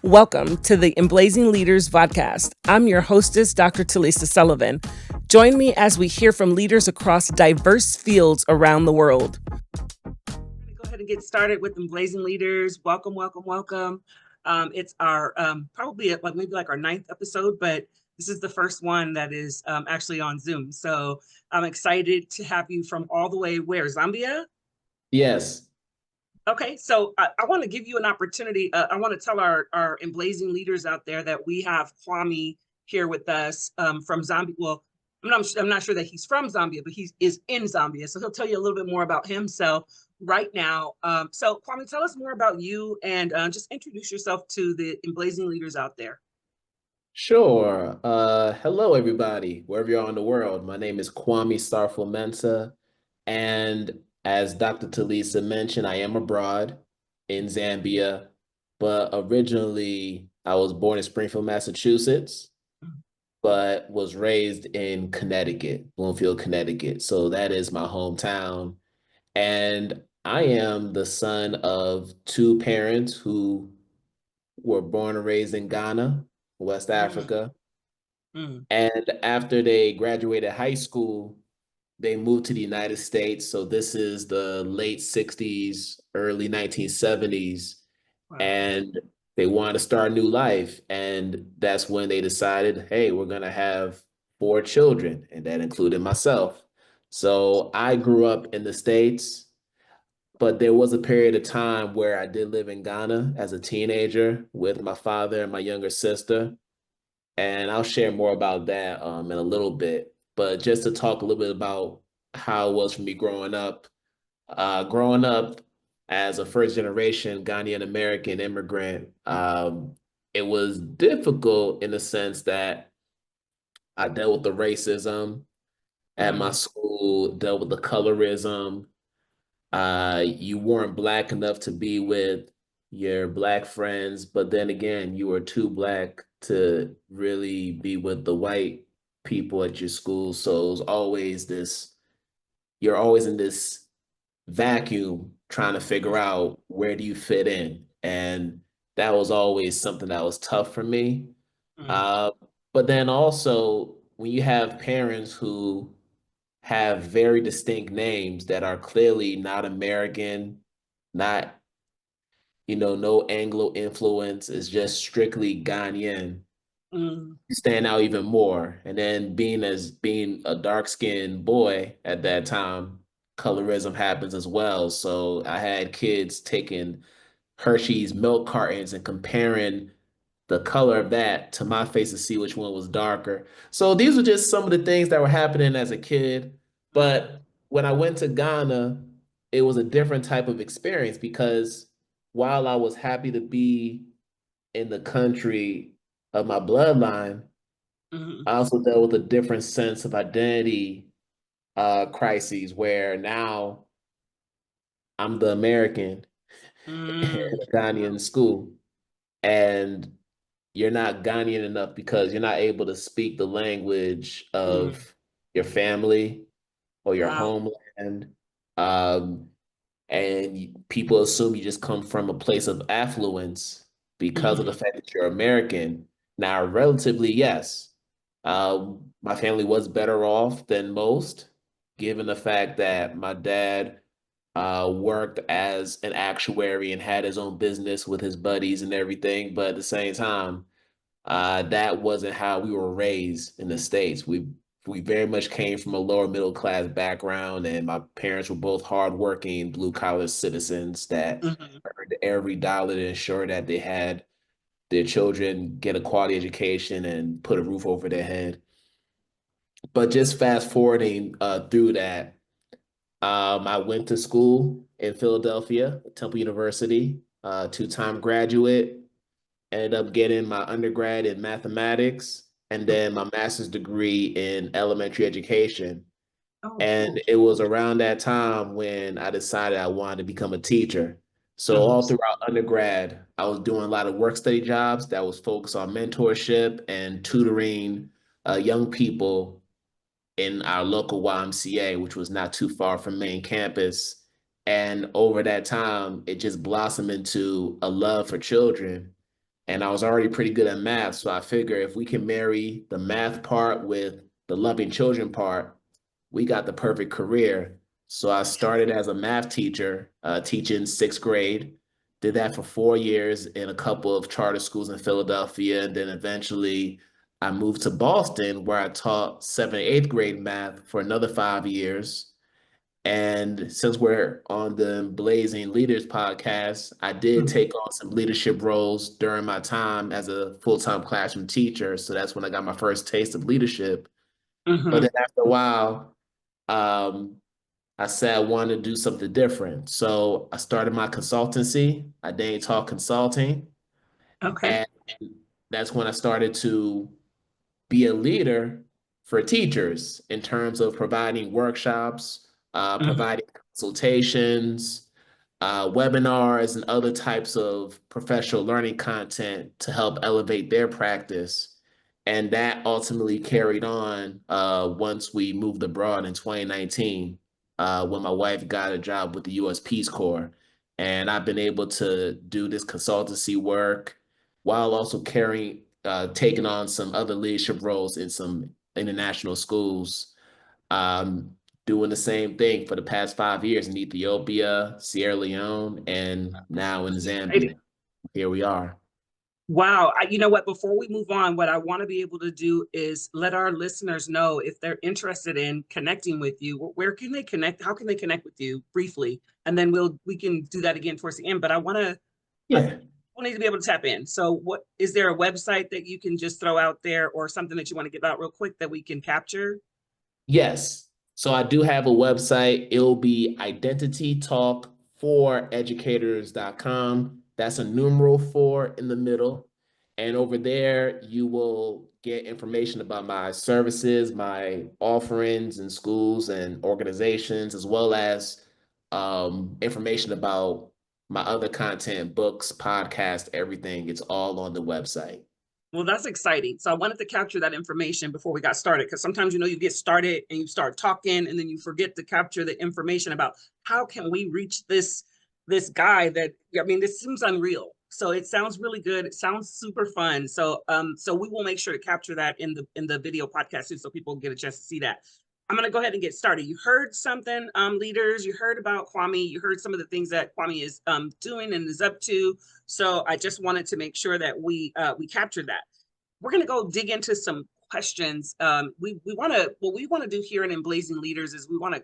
Welcome to the Emblazing Leaders Vodcast. I'm your hostess, Dr. Talisa Sullivan. Join me as we hear from leaders across diverse fields around the world. We're going to go ahead and get started with Emblazing Leaders. Welcome, welcome, welcome. It's our probably maybe like our 9th episode, but this is the first one that is actually on Zoom. So I'm excited to have you from all the way where? Zambia? Yes. Okay, so I want to give you an opportunity. I want to tell our Emblazing leaders out there that we have Kwame here with us from Zambia. Well, I'm not sure that he's from Zambia, but he is in Zambia. So he'll tell you a little bit more about himself right now. So Kwame, tell us more about you and just introduce yourself to the Emblazing leaders out there. Sure. Hello, everybody, wherever you are in the world. My name is Kwame Sarfo-Mensah, and as Dr. Talisa mentioned, I am abroad in Zambia, but originally I was born in Springfield, Massachusetts, but was raised in Connecticut, Bloomfield, Connecticut. So that is my hometown. And I am the son of two parents who were born and raised in Ghana, West Africa. And after they graduated high school, they moved to the United States. So this is the late 60s, early 1970s. Wow. And they wanted to start a new life. And that's when they decided, hey, we're going to have 4 children. And that included myself. So I grew up in the States, but there was a period of time where I did live in Ghana as a teenager with my father and my younger sister. And I'll share more about that in a little bit. But just to talk a little bit about how it was for me growing up as a first generation Ghanaian American immigrant, it was difficult in the sense that I dealt with the racism at my school, dealt with the colorism. You weren't Black enough to be with your Black friends, but then again, you were too Black to really be with the white people at your school. So it was always you're always in this vacuum trying to figure out where do you fit in. And that was always something that was tough for me. Uh, but then also, when you have parents who have very distinct names that are clearly not American, not, no Anglo influence, is just strictly Ghanaian, stand out even more. And then being a dark-skinned boy at that time, colorism happens as well. So I had kids taking Hershey's milk cartons and comparing the color of that to my face to see which one was darker. So these were just some of the things that were happening as a kid. But when I went to Ghana, it was a different type of experience because while I was happy to be in the country of my bloodline, I also dealt with a different sense of identity crises where now I'm the American in a Ghanaian school. And you're not Ghanaian enough because you're not able to speak the language of your family or your homeland. Um, and people assume you just come from a place of affluence because of the fact that you're American. Now, relatively, yes. My family was better off than most, given the fact that my dad worked as an actuary and had his own business with his buddies and everything. But at the same time, that wasn't how we were raised in the States. We very much came from a lower middle class background, and my parents were both hardworking blue collar citizens that earned every dollar to ensure that they had their children get a quality education and put a roof over their head. But just fast forwarding through that, I went to school in Philadelphia, Temple University, two-time graduate, ended up getting my undergrad in mathematics and then my master's degree in elementary education. And it was around that time when I decided I wanted to become a teacher. So all throughout undergrad, I was doing a lot of work study jobs that was focused on mentorship and tutoring young people in our local YMCA, which was not too far from main campus. And over that time, it just blossomed into a love for children. And I was already pretty good at math. So I figure if we can marry the math part with the loving children part, we got the perfect career. So I started as a math teacher, teaching sixth grade. Did that for 4 years in a couple of charter schools in Philadelphia. And then eventually I moved to Boston, where I taught seventh and eighth grade math for another 5 years. And since we're on the Emblazing Leaders podcast, I did take on some leadership roles during my time as a full-time classroom teacher. So that's when I got my first taste of leadership. But Mm-hmm. then after a while, um, I said I wanted to do something different. So I started my consultancy, Identity Talk Consulting. Okay. And that's when I started to be a leader for teachers in terms of providing workshops, Mm-hmm. providing consultations, webinars, and other types of professional learning content to help elevate their practice. And that ultimately carried on once we moved abroad in 2019, when my wife got a job with the US Peace Corps. And I've been able to do this consultancy work while also taking on some other leadership roles in some international schools, um, doing the same thing for the past 5 years in Ethiopia, Sierra Leone, and now in Zambia. Here we are. Wow. You know what? Before we move on, what I want to be able to do is let our listeners know if they're interested in connecting with you. Where can they connect? How can they connect with you briefly? And then we can do that again towards the end. But Yeah. we need to be able to tap in. So, what is there a website that you can just throw out there, or something that you want to get out real quick that we can capture? Yes. So I do have a website. It'll be identitytalk4educators.com. That's a numeral 4 in the middle. And over there, you will get information about my services, my offerings in schools and organizations, as well as information about my other content, books, podcasts, everything. It's all on the website. Well, that's exciting. So I wanted to capture that information before we got started, because sometimes, you get started and you start talking and then you forget to capture the information about how can we reach this guy that, I mean, this seems unreal. So it sounds really good. It sounds super fun. So we will make sure to capture that in the video podcast too, so people get a chance to see that. I'm going to go ahead and get started. You heard something, leaders. You heard about Kwame. You heard some of the things that Kwame is doing and is up to. So I just wanted to make sure that we captured that. We're going to go dig into some questions. We want to What we want to do here in Emblazing Leaders is we want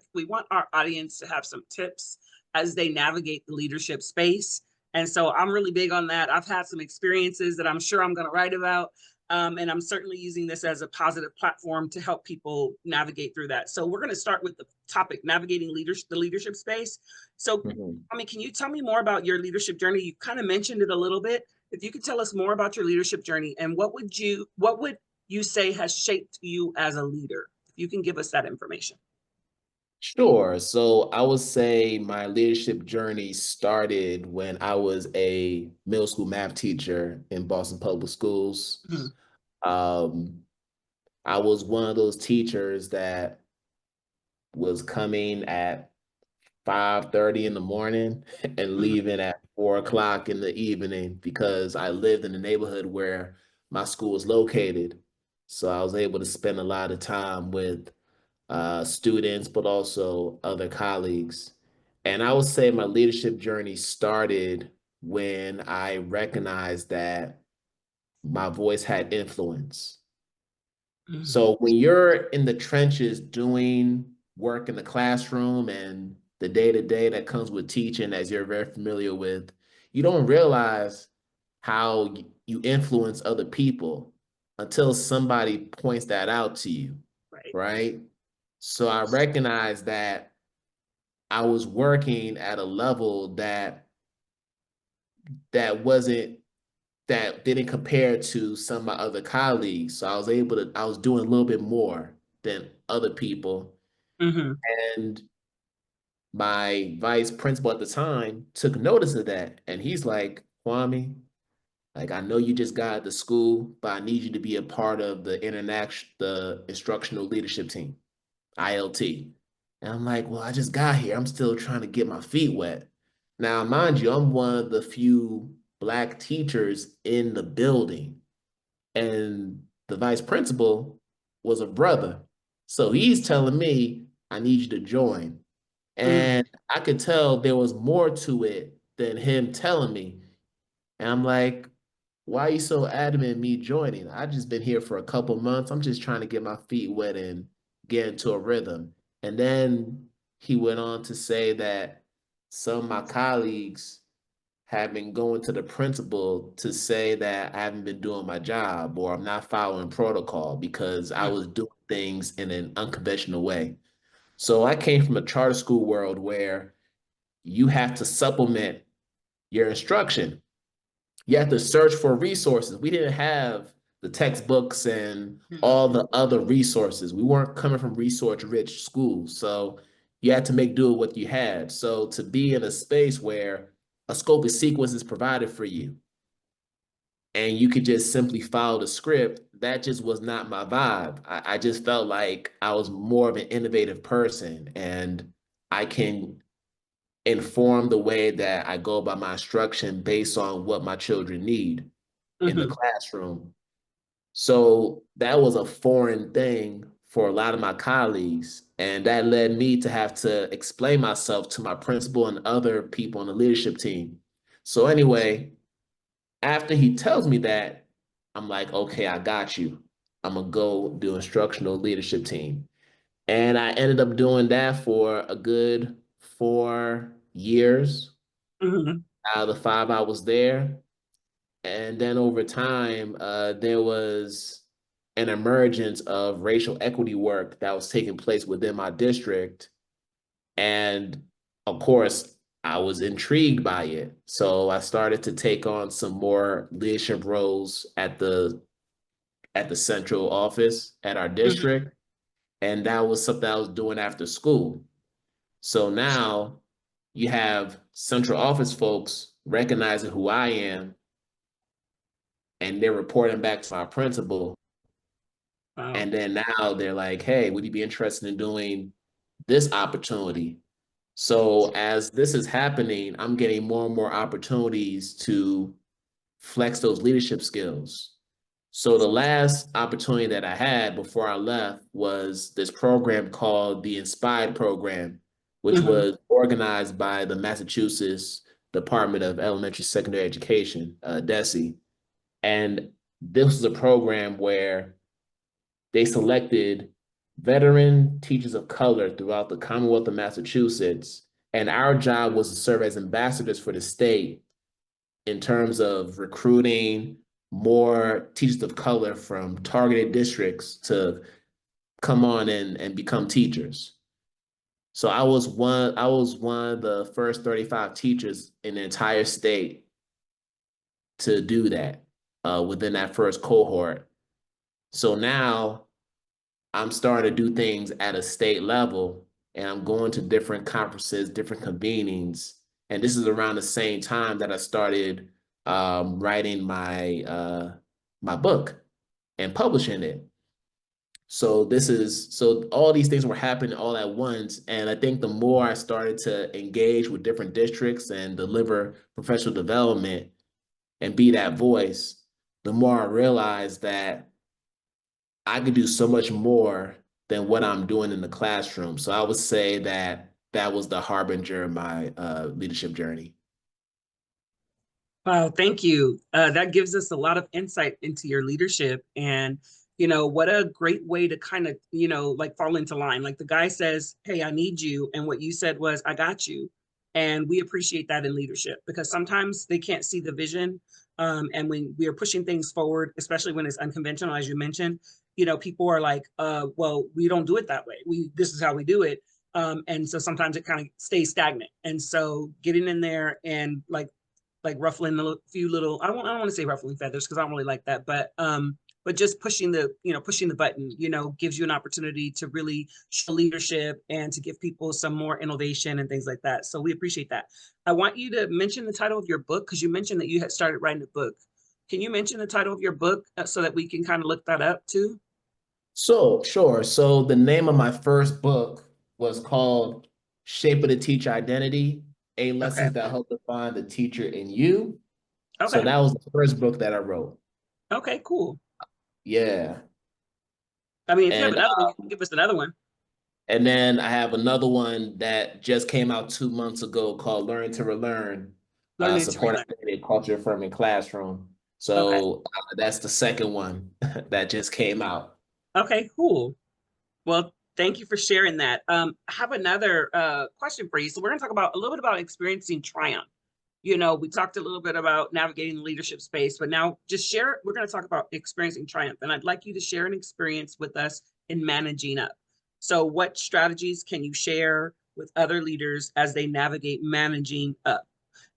our audience to have some tips as they navigate the leadership space. And so I'm really big on that. I've had some experiences that I'm sure I'm going to write about. And I'm certainly using this as a positive platform to help people navigate through that. So we're going to start with the topic, navigating the leadership space. So, Mhm. I mean, can you tell me more about your leadership journey? You kind of mentioned it a little bit. If you could tell us more about your leadership journey, and what would you say has shaped you as a leader? If you can give us that information. Sure. So I would say my leadership journey started when I was a middle school math teacher in Boston Public Schools. Mhm. Um, I was one of those teachers that was coming at 5:30 in the morning and Mhm. leaving at 4 o'clock in the evening because I lived in the neighborhood where my school was located. So I was able to spend a lot of time with students, but also other colleagues. And I would say my leadership journey started when I recognized that my voice had influence. Mhm. So when you're in the trenches doing work in the classroom and the day-to-day that comes with teaching, as you're very familiar with, you don't realize how you influence other people until somebody points that out to you, Right. right? So I recognized that I was working at a level that wasn't that didn't compare to some of my other colleagues. So I was doing a little bit more than other people. Hmm. And my vice principal at the time took notice of that. And he's like, Kwame, like I know you just got out of school, but I need you to be a part of the instructional leadership team, ILT. And I'm like, well, I just got here. I'm still trying to get my feet wet. Now, mind you, I'm one of the few Black teachers in the building, and the vice principal was a brother. So he's telling me, I need you to join. Mm, And I could tell there was more to it than him telling me. And I'm like, why are you so adamant me joining? I just been here for a couple months. I'm just trying to get my feet wet and get into a rhythm. And then he went on to say that some of my colleagues have been going to the principal to say that I haven't been doing my job or I'm not following protocol because I mm, was doing things in an unconventional way. So I came from a charter school world where you have to supplement your instruction. You have to search for resources. We didn't have the textbooks and mm, all the other resources. We weren't coming from resource-rich schools. So you had to make do with what you had. So to be in a space where a scope of sequence is provided for you and you could just simply follow the script, that just was not my vibe. I just felt like I was more of an innovative person and I can inform the way that I go about my instruction based on what my children need in the mhm, classroom. So that was a foreign thing for a lot of my colleagues. And that led me to have to explain myself to my principal and other people on the leadership team. So, anyway, after he tells me that, I'm like, okay, I got you. I'm going to go do instructional leadership team. And I ended up doing that for a good 4 years mhm, out of the 5 I was there. And then over time, there was an emergence of racial equity work that was taking place within my district. And of course, I was intrigued by it. So I started to take on some more leadership roles at the central office at our mhm. district. And that was something I was doing after school. So now you have central office folks recognizing who I am and they're reporting back to my principal. Wow. And then now they're like, hey, would you be interested in doing this opportunity? So as this is happening, I'm getting more and more opportunities to flex those leadership skills. So the last opportunity that I had before I left was this program called the Inspired Program, which Mhm, was organized by the Massachusetts Department of Elementary Secondary Education, DESE. And this was a program where they selected veteran teachers of color throughout the Commonwealth of Massachusetts. And our job was to serve as ambassadors for the state in terms of recruiting more teachers of color from targeted districts to come on and become teachers. So I was one of the first 35 teachers in the entire state to do that within that first cohort. So now I'm starting to do things at a state level and I'm going to different conferences, different convenings. And this is around the same time that I started writing my book and publishing it. So all these things were happening all at once. And I think the more I started to engage with different districts and deliver professional development and be that voice, the more I realized that I could do so much more than what I'm doing in the classroom. So I would say that that was the harbinger of my leadership journey. Wow, thank you. That gives us a lot of insight into your leadership. And, what a great way to kind of, like fall into line. Like the guy says, hey, I need you. And what you said was, I got you. And we appreciate that in leadership because sometimes they can't see the vision. And when we are pushing things forward, especially when it's unconventional, as you mentioned, people are like, well, we don't do it that way. This is how we do it. And so sometimes it kind of stays stagnant. And so getting in there and like ruffling a few little, I don't want to say ruffling feathers because I don't really like that, but just pushing the button, gives you an opportunity to really show leadership and to give people some more innovation and things like that. So we appreciate that. I want you to mention the title of your book because you mentioned that you had started writing a book. Can you mention the title of your book so that we can kind of look that up too? So, sure. So the name of my first book was called Shape of the Teacher Identity, 8 Okay. Lessons That Help Define the Teacher in You. So Okay. that was the first book that I wrote. Okay, cool. Yeah. I mean, if you have And another one, you can give us another one. and then I have another one that just came out 2 months ago called Learn to Relearn, Learning to Support relearn. Activity and Culture Affirming Classroom. Okay. So that's the second one that just came out. Okay, cool. Well, thank you for sharing that. I have another question for you. So we're going to talk about a little bit about experiencing triumph. You know, we talked a little bit about navigating the leadership space, but now just share, we're going to talk about experiencing triumph. And I'd like you to share an experience with us in managing up. So what strategies can you share with other leaders as they navigate managing up?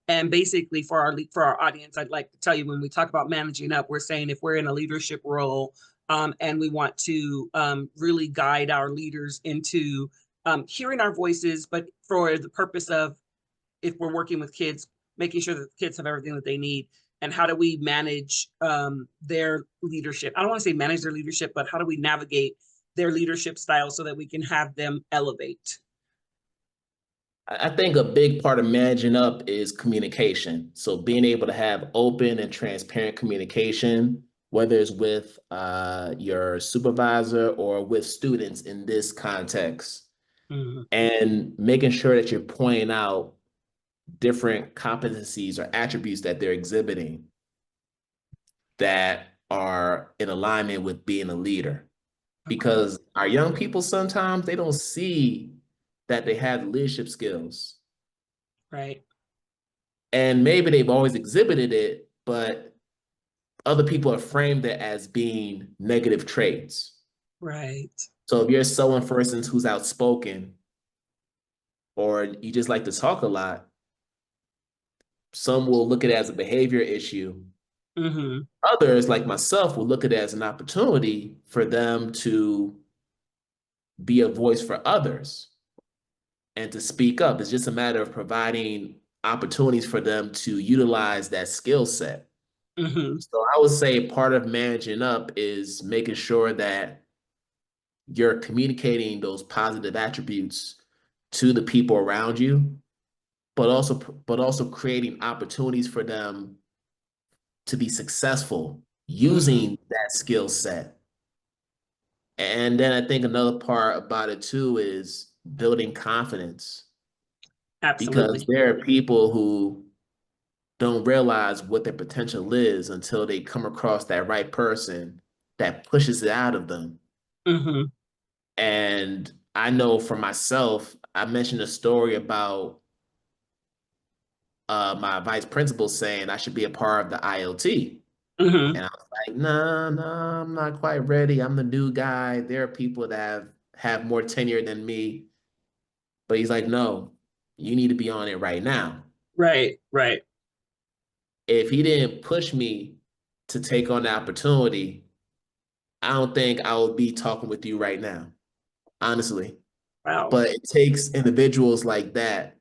And basically for our audience, I'd like to tell you, when we talk about managing up, we're saying if we're in a leadership role, and we want to really guide our leaders into hearing our voices, but for the purpose of, if we're working with kids, making sure that the kids have everything that they need. And how do we manage their leadership? I don't want to say manage their leadership, but how do we navigate their leadership style so that we can have them elevate? I think a big part of managing up is communication. So being able to have open and transparent communication, whether it's with your supervisor or with students in this context, Mm-hmm. and making sure that you're pointing out different competencies or attributes that they're exhibiting that are in alignment with being a leader. Because our young people, sometimes they don't see that they have leadership skills. Right. And maybe they've always exhibited it, but other people have framed it as being negative traits. Right. So if you're someone, for instance, who's outspoken, or you just like to talk a lot, some will look at it as a behavior issue. Mm-hmm. Others, like myself, will look at it as an opportunity for them to be a voice for others and to speak up. It's just a matter of providing opportunities for them to utilize that skill set. Mm-hmm. So I would say part of managing up is making sure that you're communicating those positive attributes to the people around you, but also creating opportunities for them to be successful Mm-hmm. using that skill set. And then I think another part about it too is building confidence, because Absolutely. there are people who don't realize what their potential is until they come across that right person that pushes it out of them. Mm-hmm. And I know for myself, I mentioned a story about my vice principal saying I should be a part of the ILT. Mm-hmm. And I was like, nah, nah, I'm not quite ready. I'm the new guy. There are people that have more tenure than me. But he's like, no, you need to be on it right now. Right. Right. If he didn't push me to take on the opportunity, I don't think I would be talking with you right now, honestly. Wow. But it takes individuals like that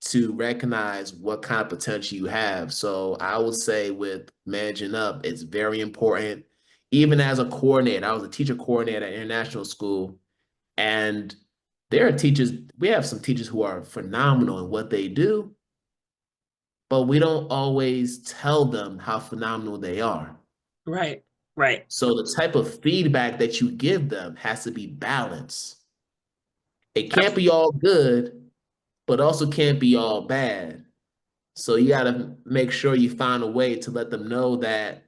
to recognize what kind of potential you have. So I would say with managing up, it's very important. Even as a coordinator, I was a teacher coordinator at international school, and there are teachers, we have some teachers who are phenomenal in what they do, but we don't always tell them how phenomenal they are. Right. Right. So the type of feedback that you give them has to be balanced. It can't be Absolutely. all good, but also can't be all bad. So you got to make sure you find a way to let them know that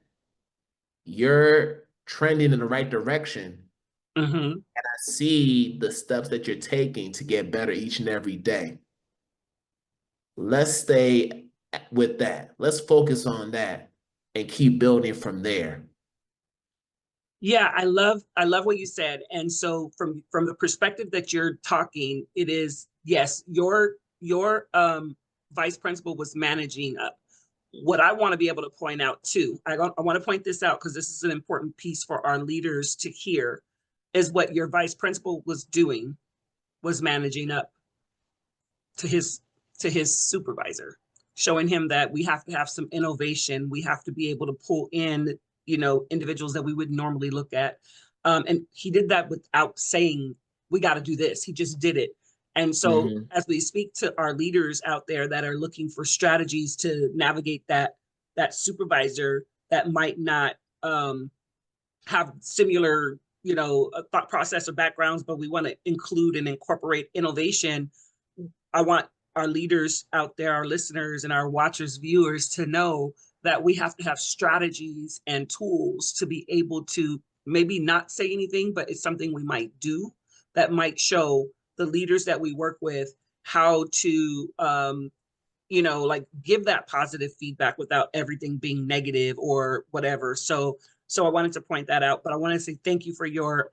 you're trending in the right direction. Mm-hmm. And I see the steps that you're taking to get better each and every day. Let's stay with that. Let's focus on that and keep building from there. Yeah, I love what you said. And so from the perspective that you're talking, it is, yes, your vice principal was managing up. What I want to be able to point out too, I want to point this out because this is an important piece for our leaders to hear, is what your vice principal was doing was managing up to his supervisor, showing him that we have to have some innovation. We have to be able to pull in, individuals that we would normally look at. And he did that without saying, we got to do this. He just did it. And so as we speak to our leaders out there that are looking for strategies to navigate that supervisor that might not have similar, thought process or backgrounds, but we want to include and incorporate innovation. I want our leaders out there, our listeners and our watchers, viewers, to know that we have to have strategies and tools to be able to maybe not say anything, but it's something we might do that might show the leaders that we work with how to like give that positive feedback without everything being negative or whatever. So I wanted to point that out, but I want to say thank you for your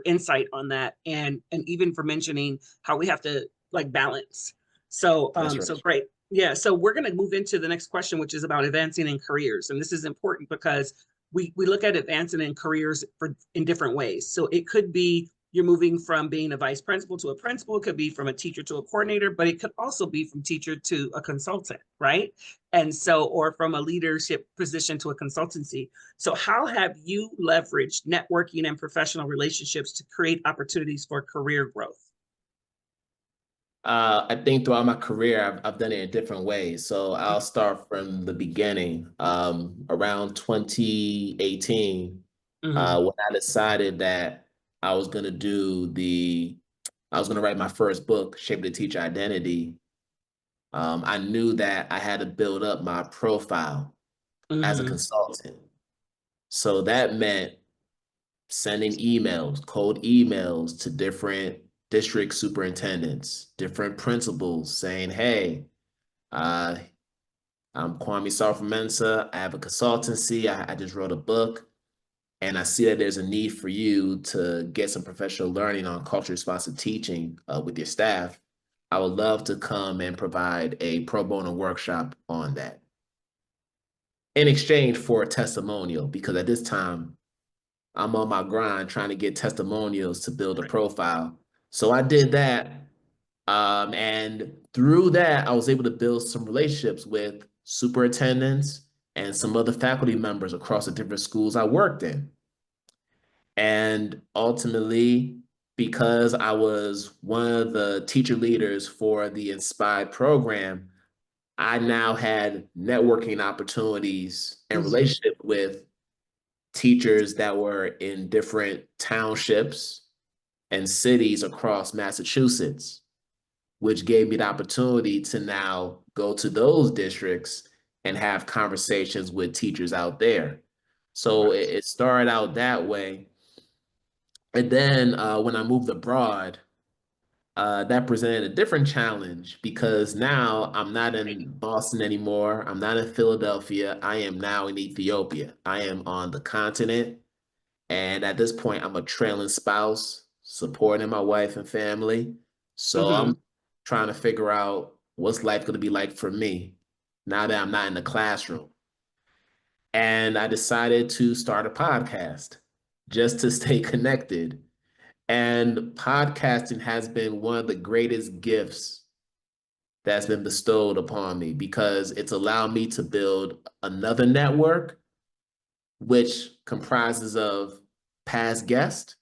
insight on that, and even for mentioning how we have to like balance. So That's so right. great. Yeah, so we're going to move into the next question, which is about advancing in careers, and this is important because we look at advancing in careers in different ways. So it could be you're moving from being a vice principal to a principal. It could be from a teacher to a coordinator, but it could also be from teacher to a consultant, right? And so, or from a leadership position to a consultancy. So how have you leveraged networking and professional relationships to create opportunities for career growth? I think throughout my career, I've done it in different ways. So I'll start from the beginning. Around 2018, Mm-hmm. when I decided that I was going to I was going to write my first book, Shape the Teacher Identity. I knew that I had to build up my profile as a Mm-hmm. consultant. So that meant sending emails, cold emails to different district superintendents, different principals saying, hey, uh, I'm Kwame Sarfo-Mensah. I have a consultancy. I just wrote a book, and I see that there's a need for you to get some professional learning on culture responsive teaching with your staff. I would love to come and provide a pro bono workshop on that in exchange for a testimonial, because at this time, I'm on my grind trying to get testimonials to build a Right. profile. So I did that. And through that, I was able to build some relationships with superintendents and some other faculty members across the different schools I worked in. And ultimately, because I was one of the teacher leaders for the Inspired program, I now had networking opportunities and Mm-hmm. relationship with teachers that were in different townships and cities across Massachusetts, which gave me the opportunity to now go to those districts and have conversations with teachers out there. So Right. it started out that way. And then when I moved abroad, that presented a different challenge because now I'm not Right. in Boston anymore. I'm not in Philadelphia. I am now in Ethiopia. I am on the continent. And at this point, I'm a trailing spouse, supporting my wife and family. So Mm-hmm. I'm trying to figure out what's life going to be like for me now that I'm not in the classroom. And I decided to start a podcast just to stay connected. And podcasting has been one of the greatest gifts that's been bestowed upon me because it's allowed me to build another network, which comprises of past guests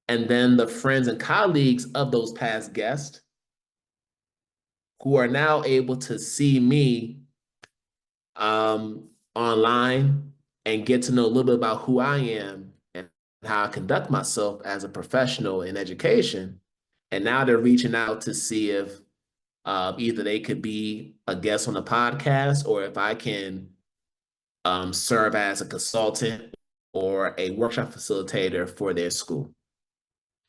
and then the friends and colleagues of those past guests who are now able to see me online and get to know a little bit about who I am and how I conduct myself as a professional in education. And now they're reaching out to see if either they could be a guest on the podcast or if I can serve as a consultant or a workshop facilitator for their school.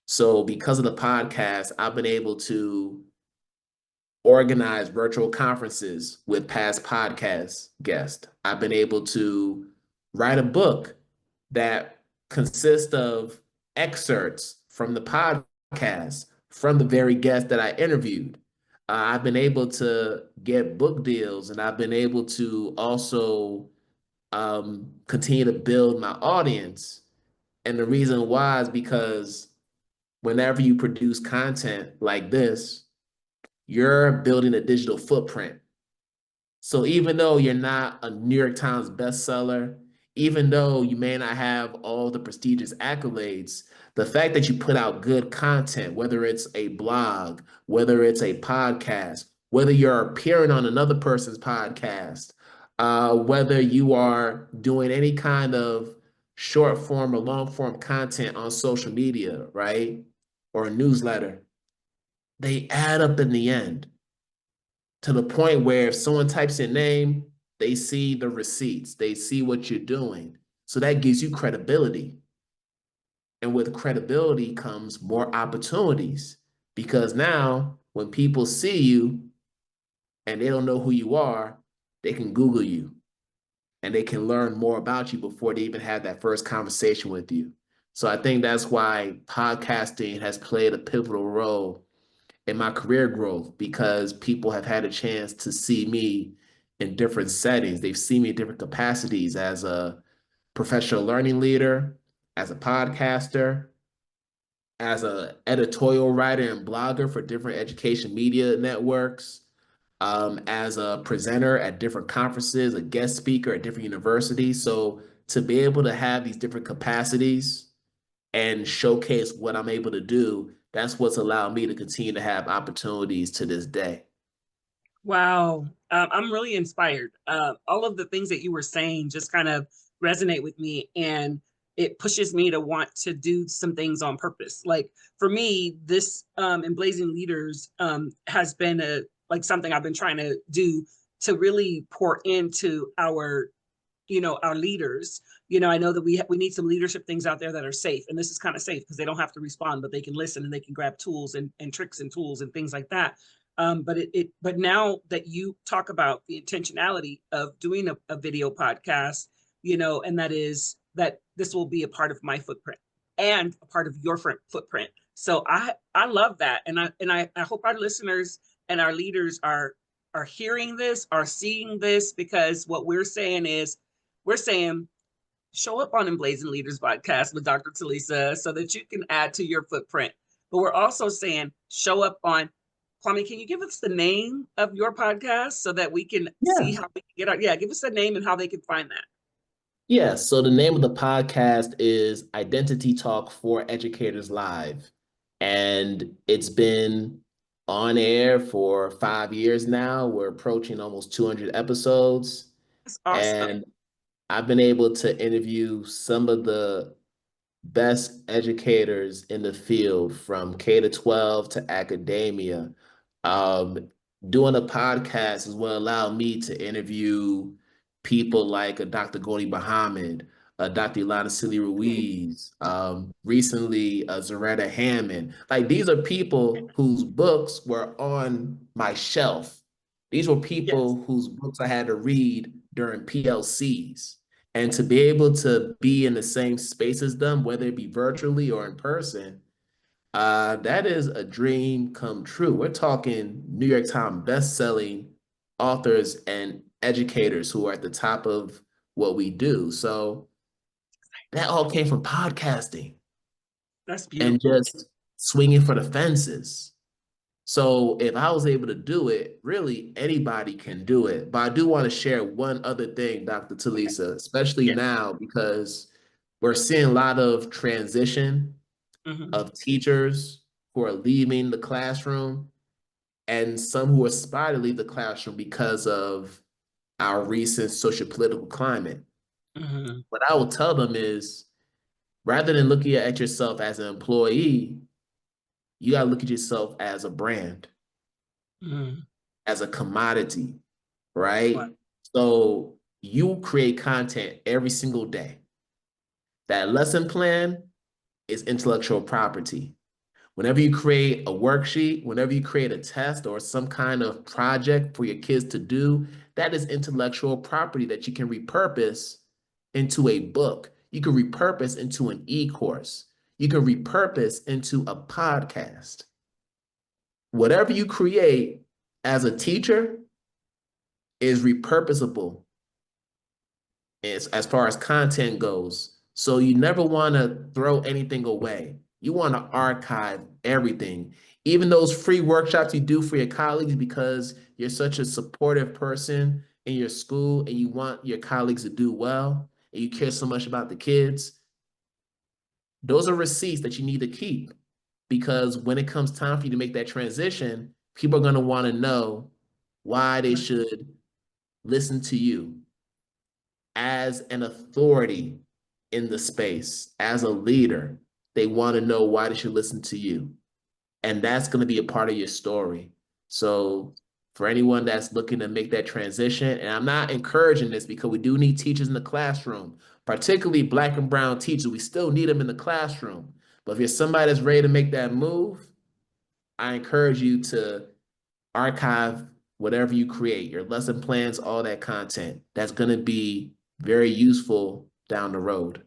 So because of the podcast, I've been able to organize virtual conferences with past podcast guests. I've been able to write a book that consists of excerpts from the podcast from the very guest that I interviewed. I've been able to get book deals, and I've been able to also continue to build my audience. And the reason why is because whenever you produce content like this, you're building a digital footprint. So even though you're not a New York Times bestseller, even though you may not have all the prestigious accolades, the fact that you put out good content, whether it's a blog, whether it's a podcast, whether you're appearing on another person's podcast, whether you are doing any kind of short form or long form content on social media, right? Or a newsletter, they add up in the end to the point where if someone types your name, they see the receipts, they see what you're doing. So that gives you credibility. And with credibility comes more opportunities because now when people see you and they don't know who you are, they can Google you and they can learn more about you before they even have that first conversation with you. So I think that's why podcasting has played a pivotal role in my career growth because people have had a chance to see me in different settings. They've seen me in different capacities as a professional learning leader, as a podcaster, as an editorial writer and blogger for different education media networks, as a presenter at different conferences, a guest speaker at different universities. So to be able to have these different capacities and showcase what I'm able to do, that's what's allowed me to continue to have opportunities to this day. Wow. I'm really inspired. All of the things that you were saying just kind of resonate with me, and it pushes me to want to do some things on purpose. Like for me, this Emblazing Leaders has been something I've been trying to do to really pour into our leaders. I know that we need some leadership things out there that are safe, and this is kind of safe because they don't have to respond, but they can listen and they can grab tools and tricks and tools and things like that. But now that you talk about the intentionality of doing a video podcast, and that is that this will be a part of my footprint and a part of your footprint. So I love that, and I hope our listeners and our leaders are hearing this, are seeing this, because what we're saying is we're saying show up on Emblazing Leaders podcast with Dr. Talisa so that you can add to your footprint. But we're also saying show up on, Kwame, can you give us the name of your podcast so that we can see how we can get out? Yeah, give us the name and how they can find that. Yeah, so the name of the podcast is Identity Talk for Educators Live. And it's been on air for 5 years now. We're approaching almost 200 episodes. That's awesome. And I've been able to interview some of the best educators in the field from K to 12 to academia. Um, Doing a podcast is what allowed me to interview people like Dr. Goli Bahamid, Dr. Ilana Silly Ruiz, recently Zaretta Hammond. Like these are people whose books were on my shelf. These were Yes. people whose books I had to read during PLCs. And to be able to be in the same space as them, whether it be virtually or in person, that is a dream come true. We're talking New York Times best-selling authors and educators who are at the top of what we do. So that all came from podcasting That's and beautiful. just swinging for the fences. So if I was able to do it, really anybody can do it. But I do want to share one other thing, Dr. Okay. Talisa, especially Yes. now because we're seeing a lot of transition Mm-hmm. of teachers who are leaving the classroom and some who aspire to leave the classroom because of our recent social political climate. Mm-hmm. What I will tell them is rather than looking at yourself as an employee, you got to look at yourself as a brand, Mm-hmm. as a commodity, Wow. right? So you create content every single day. That lesson plan is intellectual property. Whenever you create a worksheet, whenever you create a test or some kind of project for your kids to do, that is intellectual property that you can repurpose into a book. You can repurpose into an e-course. You can repurpose into a podcast. Whatever you create as a teacher is repurposable as far as content goes. So you never want to throw anything away. You want to archive everything, even those free workshops you do for your colleagues because you're such a supportive person in your school and you want your colleagues to do well. and you care so much about the kids, those are receipts that you need to keep, because when it comes time for you to make that transition, people are going to want to know why they should listen to you as an authority in the space, as a leader. They want to know why they should listen to you. And that's going to be a part of your story. So for anyone that's looking to make that transition, and I'm not encouraging this because we do need teachers in the classroom, particularly Black and brown teachers. We still need them in the classroom. But if you're somebody that's ready to make that move, I encourage you to archive whatever you create, your lesson plans, all that content. That's going to be very useful down the road.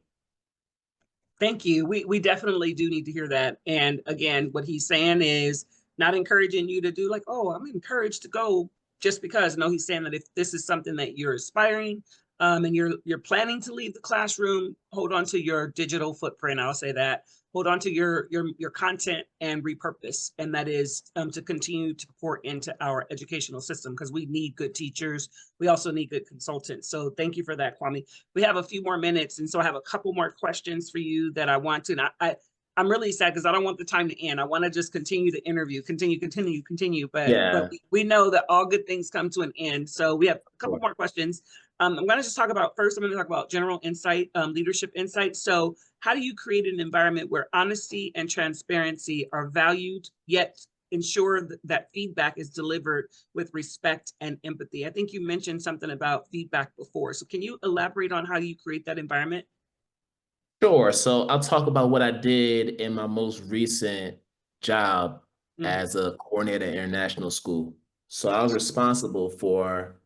Thank you. We definitely do need to hear that. And again, what he's saying is not encouraging you to do like, oh, I'm encouraged to go just because. No, he's saying that if this is something that you're aspiring, and you're planning to leave the classroom, hold on to your digital footprint. I'll say that. Hold on to your content and repurpose, and that is to continue to pour into our educational system, because we need good teachers. We also need good consultants. So thank you for that, Kwame. We have a few more minutes, and so I have a couple more questions for you that I want to. And I'm really sad because I don't want the time to end. I want to just continue the interview, continue. But we know that all good things come to an end. So we have a couple more questions. I'm going to just talk about, first, I'm going to talk about general insight, leadership insight. So how do you create an environment where honesty and transparency are valued, yet ensure that feedback is delivered with respect and empathy? I think you mentioned something about feedback before. So can you elaborate on how you create that environment? Sure. So I'll talk about what I did in my most recent job as a coordinator at international school. So I was responsible for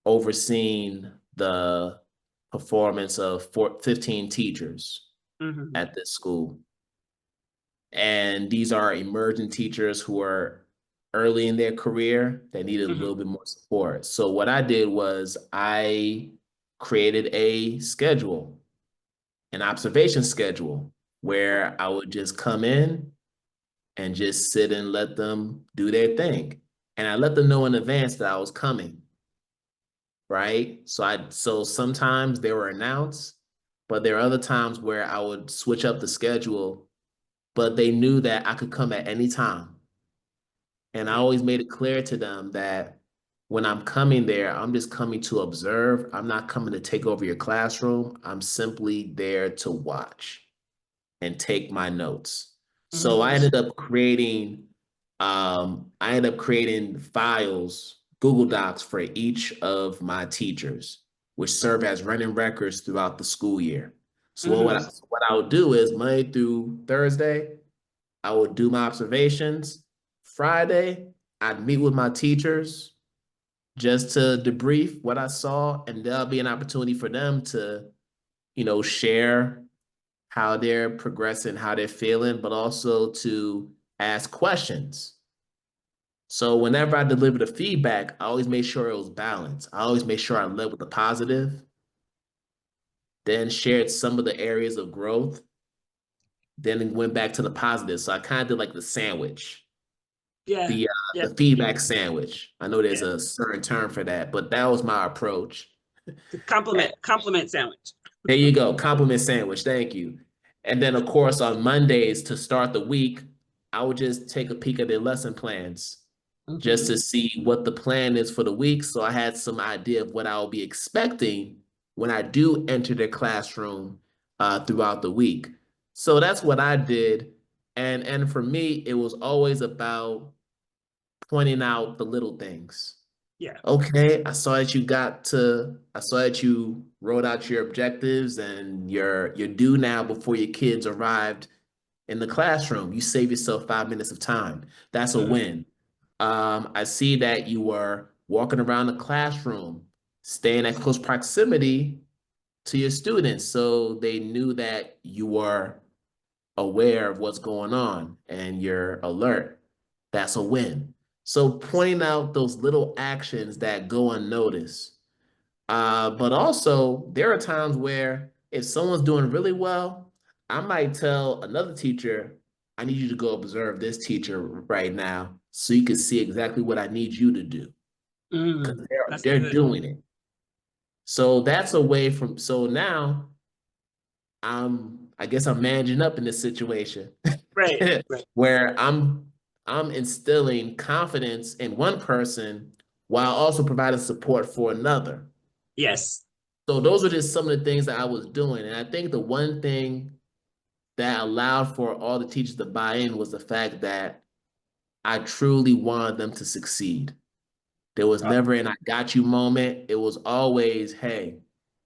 overseeing the performance of 15 teachers at this school. And these are emerging teachers who are early in their career that needed a little bit more support. So what I did was I created a schedule, an observation schedule, where I would just come in and just sit and let them do their thing. And I let them know in advance that I was coming. Right? So sometimes they were announced, but there are other times where I would switch up the schedule, but they knew that I could come at any time. And I always made it clear to them that when I'm coming there, I'm just coming to observe. I'm not coming to take over your classroom. I'm simply there to watch and take my notes. So I ended up creating files, Google Docs, for each of my teachers, which serve as running records throughout the school year. So what I would do is Monday through Thursday, I would do my observations. Friday, I'd meet with my teachers just to debrief what I saw, and there'll be an opportunity for them to, share how they're progressing, how they're feeling, but also to ask questions. So whenever I deliver the feedback, I always make sure it was balanced. I always make sure I led with the positive, then shared some of the areas of growth, then went back to the positive. So I kind of did like the sandwich. The feedback sandwich. I know there's a certain term for that, but that was my approach. The compliment sandwich. There you go, compliment sandwich. Thank you. And then, of course, on Mondays to start the week, I would just take a peek at their lesson plans just to see what the plan is for the week. So I had some idea of what I'll be expecting when I do enter their classroom throughout the week. So that's what I did. And for me, it was always about pointing out the little things. Yeah. Okay, I saw that you wrote out your objectives and you're due now before your kids arrived in the classroom. You save yourself 5 minutes of time. That's a win. I see that you were walking around the classroom, staying at close proximity to your students, so they knew that you were aware of what's going on and you're alert. That's a win. So pointing out those little actions that go unnoticed. But also, there are times where if someone's doing really well, I might tell another teacher, I need you to go observe this teacher right now so you can see exactly what I need you to do. Because they're doing it. So that's away from, so now I guess I'm managing up in this situation Right. Right. where I'm instilling confidence in one person while also providing support for another. Yes. So those are just some of the things that I was doing. And I think the one thing that allowed for all the teachers to buy in was the fact that I truly wanted them to succeed. There was never an I got you moment. It was always, hey,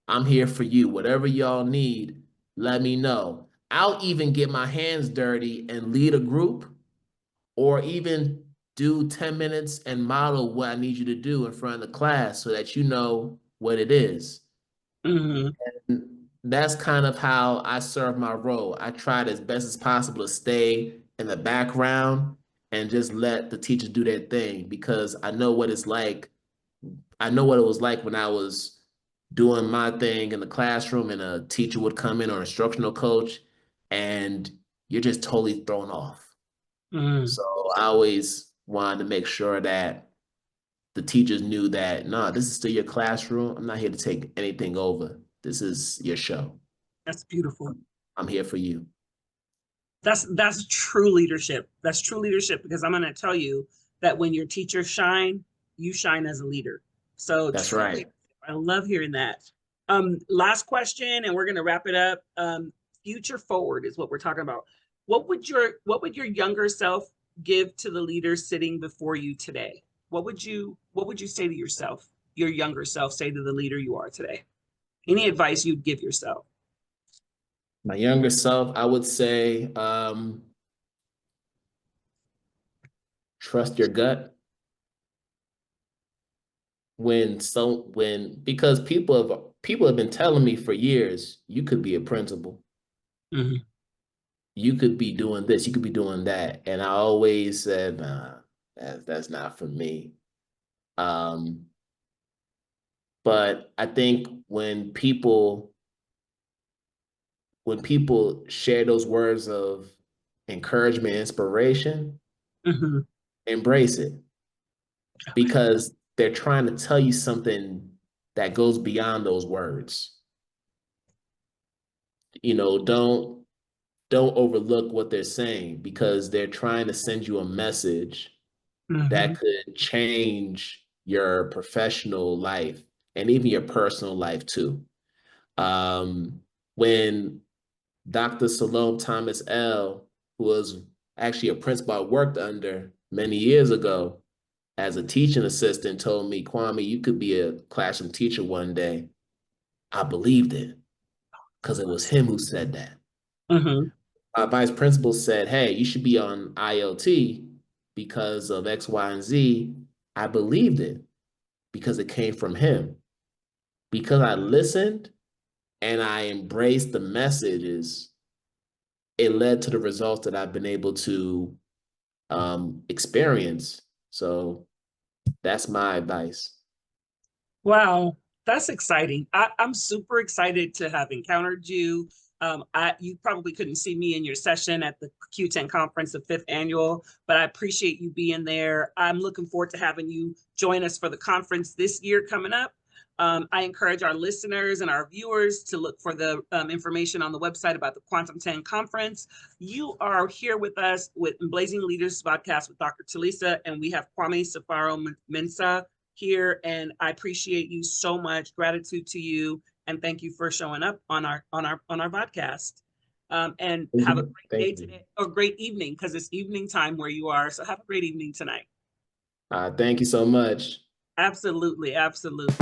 I'm here for you. Whatever y'all need, let me know. I'll even get my hands dirty and lead a group or even do 10 minutes and model what I need you to do in front of the class so that you know what it is. Mm-hmm. And that's kind of how I serve my role. I tried as best as possible to stay in the background and just let the teachers do their thing because I know what it's like. I know what it was like when I was doing my thing in the classroom and a teacher would come in or instructional coach and you're just totally thrown off. Mm-hmm. So I always wanted to make sure that the teachers knew that, nah, this is still your classroom. I'm not here to take anything over. This is your show. That's beautiful. I'm here for you. That's true leadership. That's true leadership because I'm going to tell you that when your teachers shine, you shine as a leader. So That's true right. leadership. I love hearing that. Last question, and we're going to wrap it up. Future forward is what we're talking about. What would your younger self give to the leader sitting before you today? What would you say to yourself, your younger self, say to the leader you are today? Any advice you'd give yourself? My younger self, I would say, trust your gut. Because people have been telling me for years, you could be a principal. Mm-hmm. You could be doing this, you could be doing that. And I always said, nah, that's not for me. Um, but I think when people share those words of encouragement, inspiration, Mm-hmm. embrace it because they're trying to tell you something that goes beyond those words. You know, don't overlook what they're saying because they're trying to send you a message Mm-hmm. that could change your professional life and even your personal life too. When Dr. Salome Thomas L., who was actually a principal I worked under many years ago as a teaching assistant, told me, Kwame, you could be a classroom teacher one day. I believed it because it was him who said that. Mm-hmm. Our vice principal said, hey, you should be on ILT because of X, Y, and Z. I believed it because it came from him. Because I listened and I embraced the messages, it led to the results that I've been able to experience. So that's my advice. Wow, that's exciting. I'm super excited to have encountered you. You probably couldn't see me in your session at the Q10 conference, the fifth annual, but I appreciate you being there. I'm looking forward to having you join us for the conference this year coming up. I encourage our listeners and our viewers to look for the information on the website about the Quantum 10 conference. You are here with us with Emblazing Leaders podcast with Dr. Talisa, and we have Kwame Sarfo-Mensah here, and I appreciate you so much. Gratitude to you, and thank you for showing up on our podcast. And have a great day today, or great evening, because it's evening time where you are. So have a great evening tonight. Thank you so much. Absolutely, absolutely.